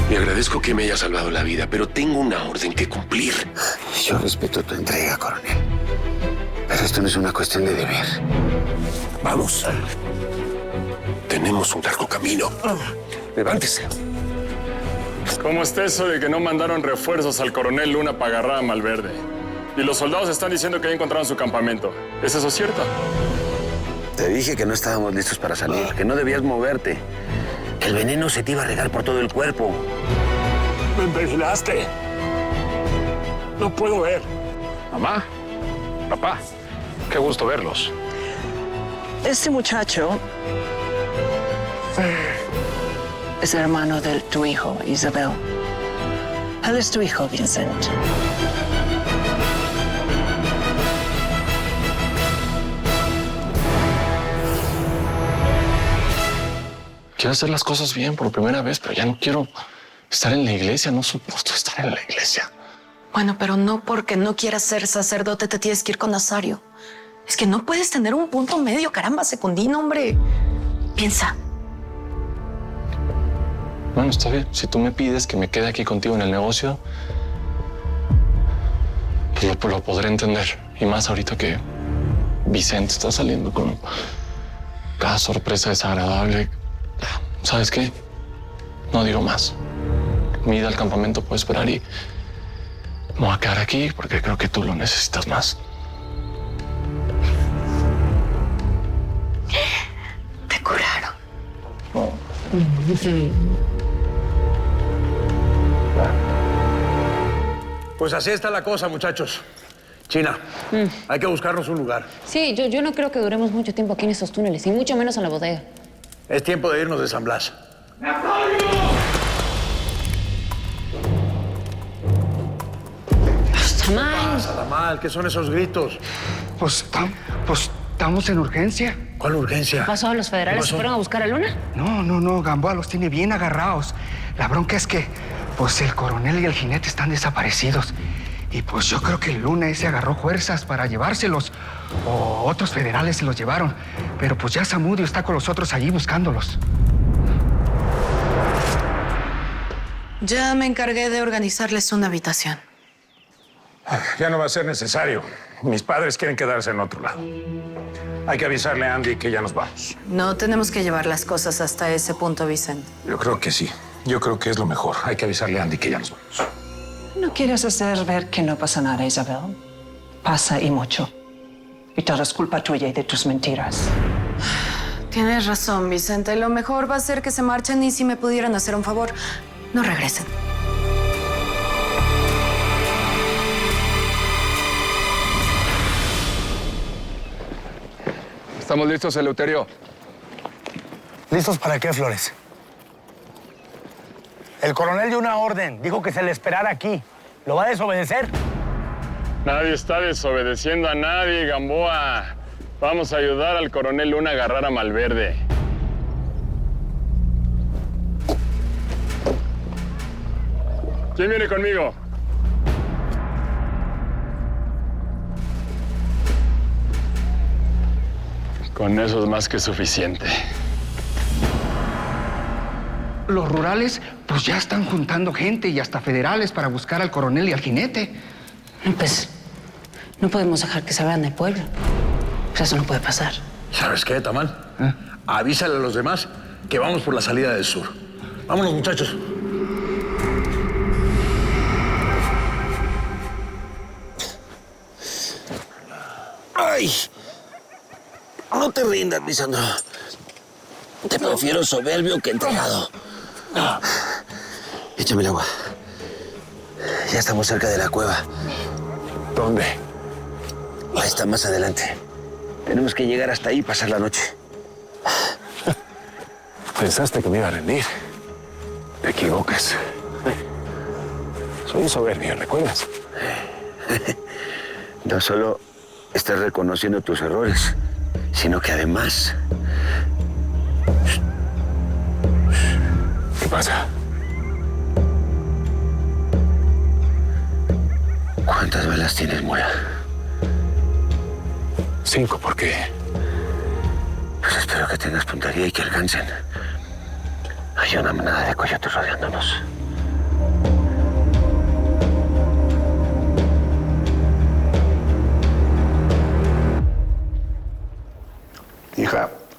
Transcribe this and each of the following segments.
Le agradezco que me haya salvado la vida, pero tengo una orden que cumplir. Yo respeto tu entrega, coronel. Pero esto no es una cuestión de deber. Vamos. Tenemos un largo camino. Levántese. ¿Cómo está eso de que no mandaron refuerzos al coronel Luna para agarrar a Malverde? Y los soldados están diciendo que ya encontraron su campamento. ¿Es eso cierto? Te dije que no estábamos listos para salir, que no debías moverte. Que el veneno se te iba a regar por todo el cuerpo. ¡Me envenenaste! No puedo ver. Mamá, papá, qué gusto verlos. Este muchacho es el hermano de tu hijo, Isabel. Él es tu hijo, Vincent. Quiero hacer las cosas bien por primera vez, pero ya no quiero estar en la iglesia. No soporto estar en la iglesia. Bueno, pero no porque no quieras ser sacerdote te tienes que ir con Nazario. Es que no puedes tener un punto medio, caramba, Secundino, hombre. Piensa. Bueno, está bien. Si tú me pides que me quede aquí contigo en el negocio, pues lo podré entender. Y más ahorita que Vicente está saliendo con cada sorpresa desagradable. ¿Sabes qué? No digo más. Mi ida al campamento puede esperar y me voy a quedar aquí porque creo que tú lo necesitas más. Te curaron. Oh. Pues así está la cosa, muchachos. China, hay que buscarnos un lugar. Sí, yo no creo que duremos mucho tiempo aquí en estos túneles, y mucho menos en la bodega. Es tiempo de irnos de San Blas. Está mal. Nada mal, ¿qué son esos gritos? Pues estamos en urgencia. ¿Cuál urgencia? ¿Qué pasó? ¿Los federales se fueron a buscar a Luna? No, Gamboa los tiene bien agarrados. La bronca es que, pues, el coronel y el jinete están desaparecidos. Y pues yo creo que Luna ese agarró fuerzas para llevárselos. O otros federales se los llevaron. Pero pues ya Zamudio está con los otros allí buscándolos. Ya me encargué de organizarles una habitación. Ya no va a ser necesario. Mis padres quieren quedarse en otro lado. Hay que avisarle a Andy que ya nos vamos. No tenemos que llevar las cosas hasta ese punto, Vicente. Yo creo que sí. Yo creo que es lo mejor. Hay que avisarle a Andy que ya nos vamos. ¿No quieres hacer ver que no pasa nada, Isabel? Pasa y mucho. Y todo es culpa tuya y de tus mentiras. Tienes razón, Vicente. Lo mejor va a ser que se marchen y si me pudieran hacer un favor, no regresen. ¿Estamos listos, Eleuterio? ¿Listos para qué, Flores? El coronel dio una orden. Dijo que se le esperara aquí. ¿Lo va a desobedecer? Nadie está desobedeciendo a nadie, Gamboa. Vamos a ayudar al coronel Luna a agarrar a Malverde. ¿Quién viene conmigo? Con eso es más que suficiente. Los rurales, pues ya están juntando gente y hasta federales para buscar al coronel y al jinete. Pues no podemos dejar que se vean del pueblo. Pues eso no puede pasar. ¿Sabes qué, Tamal? Avísale a los demás que vamos por la salida del sur. Vámonos, muchachos. ¡Ay! No te rindas, Lisandro. Te prefiero soberbio que entregado. Échame el agua. Ya estamos cerca de la cueva. ¿Dónde? Ahí está más adelante. Tenemos que llegar hasta ahí y pasar la noche. Pensaste que me iba a rendir. Te equivocas. Soy un soberbio, ¿recuerdas? No solo estás reconociendo tus errores, sino que además... ¿Qué pasa? ¿Cuántas balas tienes, Mula? 5, ¿por qué? Pues espero que tengas puntería y que alcancen. Hay una manada de coyotes rodeándonos.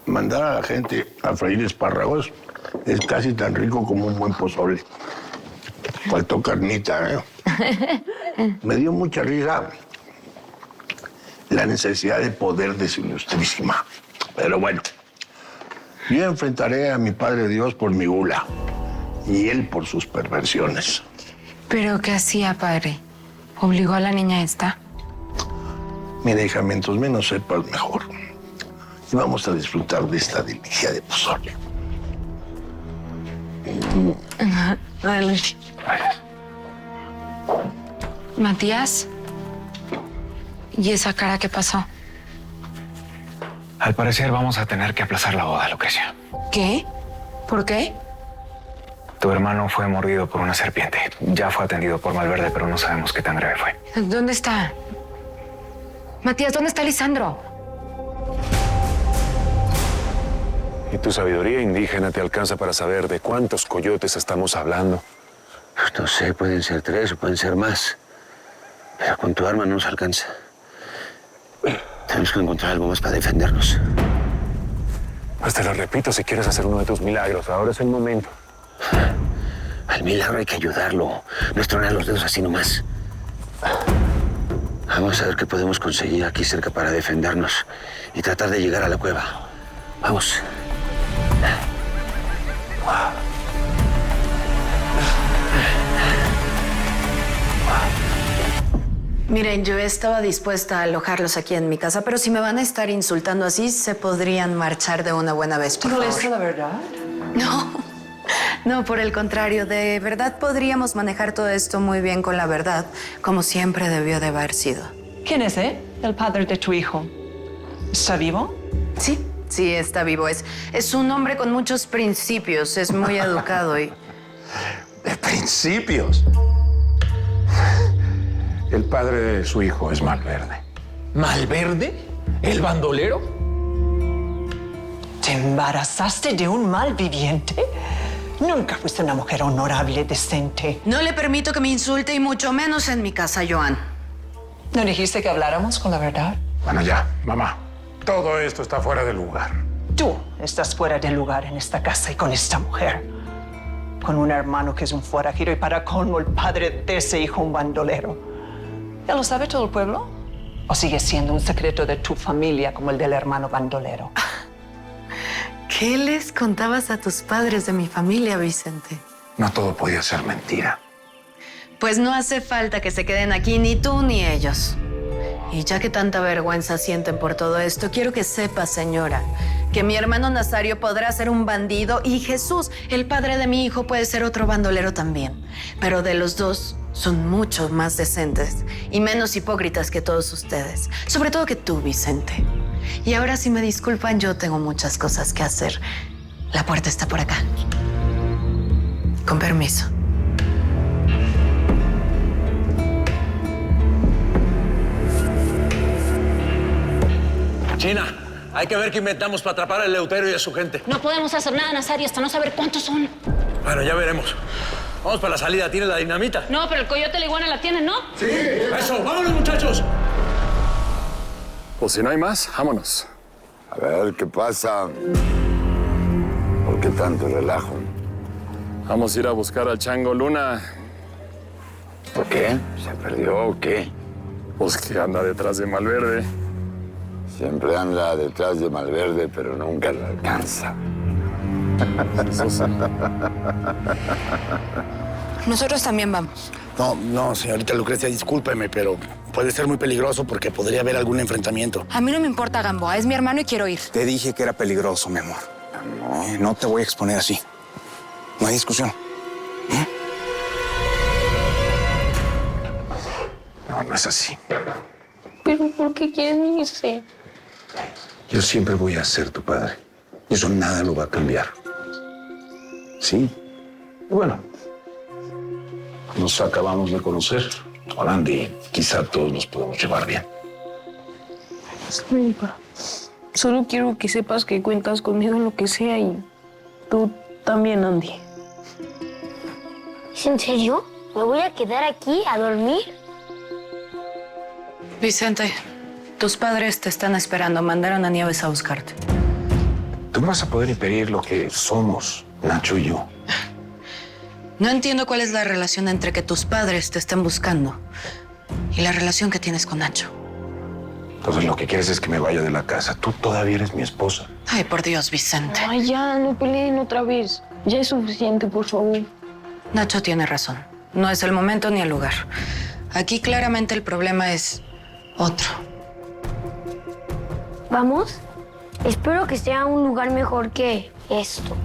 mandar a la gente a freír espárragos es casi tan rico como un buen pozole. Faltó carnita, ¿eh? Me dio mucha risa la necesidad de poder de su ilustrísima. Pero bueno, yo enfrentaré a mi Padre Dios por mi gula y él por sus perversiones. ¿Pero qué hacía, padre? ¿Obligó a la niña esta? Mira, hija, mientras menos sepas, mejor. Y vamos a disfrutar de esta delicia de pozole. Dale. Matías, ¿y esa cara qué pasó? Al parecer vamos a tener que aplazar la boda, Lucrecia. ¿Qué? ¿Por qué? Tu hermano fue mordido por una serpiente. Ya fue atendido por Malverde, pero no sabemos qué tan grave fue. ¿Dónde está? Matías, ¿dónde está Lisandro? ¿Y tu sabiduría indígena te alcanza para saber de cuántos coyotes estamos hablando? No sé, pueden ser 3 o pueden ser más. Pero con tu arma no nos alcanza. Tenemos que encontrar algo más para defendernos. Pues te lo repito, si quieres hacer uno de tus milagros, ahora es el momento. Al milagro hay que ayudarlo. No es tronar los dedos así nomás. Vamos a ver qué podemos conseguir aquí cerca para defendernos y tratar de llegar a la cueva. Vamos. Miren, yo estaba dispuesta a alojarlos aquí en mi casa, pero si me van a estar insultando así, se podrían marchar de una buena vez, por ¿No favor. es la verdad? No, por el contrario, de verdad podríamos manejar todo esto muy bien con la verdad, como siempre debió de haber sido. ¿Quién es, el padre de tu hijo? ¿Está vivo? Sí, está vivo. Es un hombre con muchos principios, es muy educado y... ¿De principios? El padre de su hijo es Malverde. ¿Malverde? ¿El bandolero? ¿Te embarazaste de un malviviente? Nunca fuiste una mujer honorable, decente. No le permito que me insulte y mucho menos en mi casa, Joan. ¿No dijiste que habláramos con la verdad? Bueno, ya, mamá. Todo esto está fuera de lugar. Tú estás fuera de lugar en esta casa y con esta mujer. Con un hermano que es un forajido y para colmo el padre de ese hijo un bandolero. ¿Ya lo sabe todo el pueblo? ¿O sigue siendo un secreto de tu familia como el del hermano bandolero? ¿Qué les contabas a tus padres de mi familia, Vicente? No todo podía ser mentira. Pues no hace falta que se queden aquí, ni tú ni ellos. Y ya que tanta vergüenza sienten por todo esto, quiero que sepa, señora, que mi hermano Nazario podrá ser un bandido y Jesús, el padre de mi hijo, puede ser otro bandolero también. Pero de los dos, son mucho más decentes y menos hipócritas que todos ustedes. Sobre todo que tú, Vicente. Y ahora, si me disculpan, yo tengo muchas cosas que hacer. La puerta está por acá. Con permiso. China, hay que ver qué inventamos para atrapar a Eleuterio y a su gente. No podemos hacer nada, Nazario, hasta no saber cuántos son. Bueno, ya veremos. Vamos para la salida. ¿Tienes la dinamita? No, pero el coyote y la iguana la tienen, ¿no? Sí. Eso, vámonos, muchachos. Pues si no hay más, vámonos. A ver, ¿qué pasa? ¿Por qué tanto relajo? Vamos a ir a buscar al Chango Luna. ¿Por qué? ¿Se perdió o qué? Pues que anda detrás de Malverde. Siempre anda detrás de Malverde, pero nunca lo alcanza. Eso sí. Nosotros también vamos. No, señorita Lucrecia, discúlpeme, pero puede ser muy peligroso porque podría haber algún enfrentamiento. A mí no me importa, Gamboa. Es mi hermano y quiero ir. Te dije que era peligroso, mi amor. No te voy a exponer así. No hay discusión. No es así. ¿Pero por qué quieren irse? Yo siempre voy a ser tu padre. Y eso nada lo va a cambiar. Sí. Y bueno, nos acabamos de conocer. Con Andy, quizá todos nos podemos llevar bien. Disculpa. Solo quiero que sepas que cuentas conmigo en lo que sea y tú también, Andy. ¿Es en serio? ¿Me voy a quedar aquí a dormir? Vicente, tus padres te están esperando. Mandaron a Nieves a buscarte. Tú no vas a poder impedir lo que somos, Nacho y yo. No entiendo cuál es la relación entre que tus padres te estén buscando y la relación que tienes con Nacho. Entonces lo que quieres es que me vaya de la casa. Tú todavía eres mi esposa. Ay, por Dios, Vicente. Ay, ya, no peleen otra vez. Ya es suficiente, por favor. Nacho tiene razón. No es el momento ni el lugar. Aquí claramente el problema es otro. ¿Vamos? Espero que sea un lugar mejor que esto.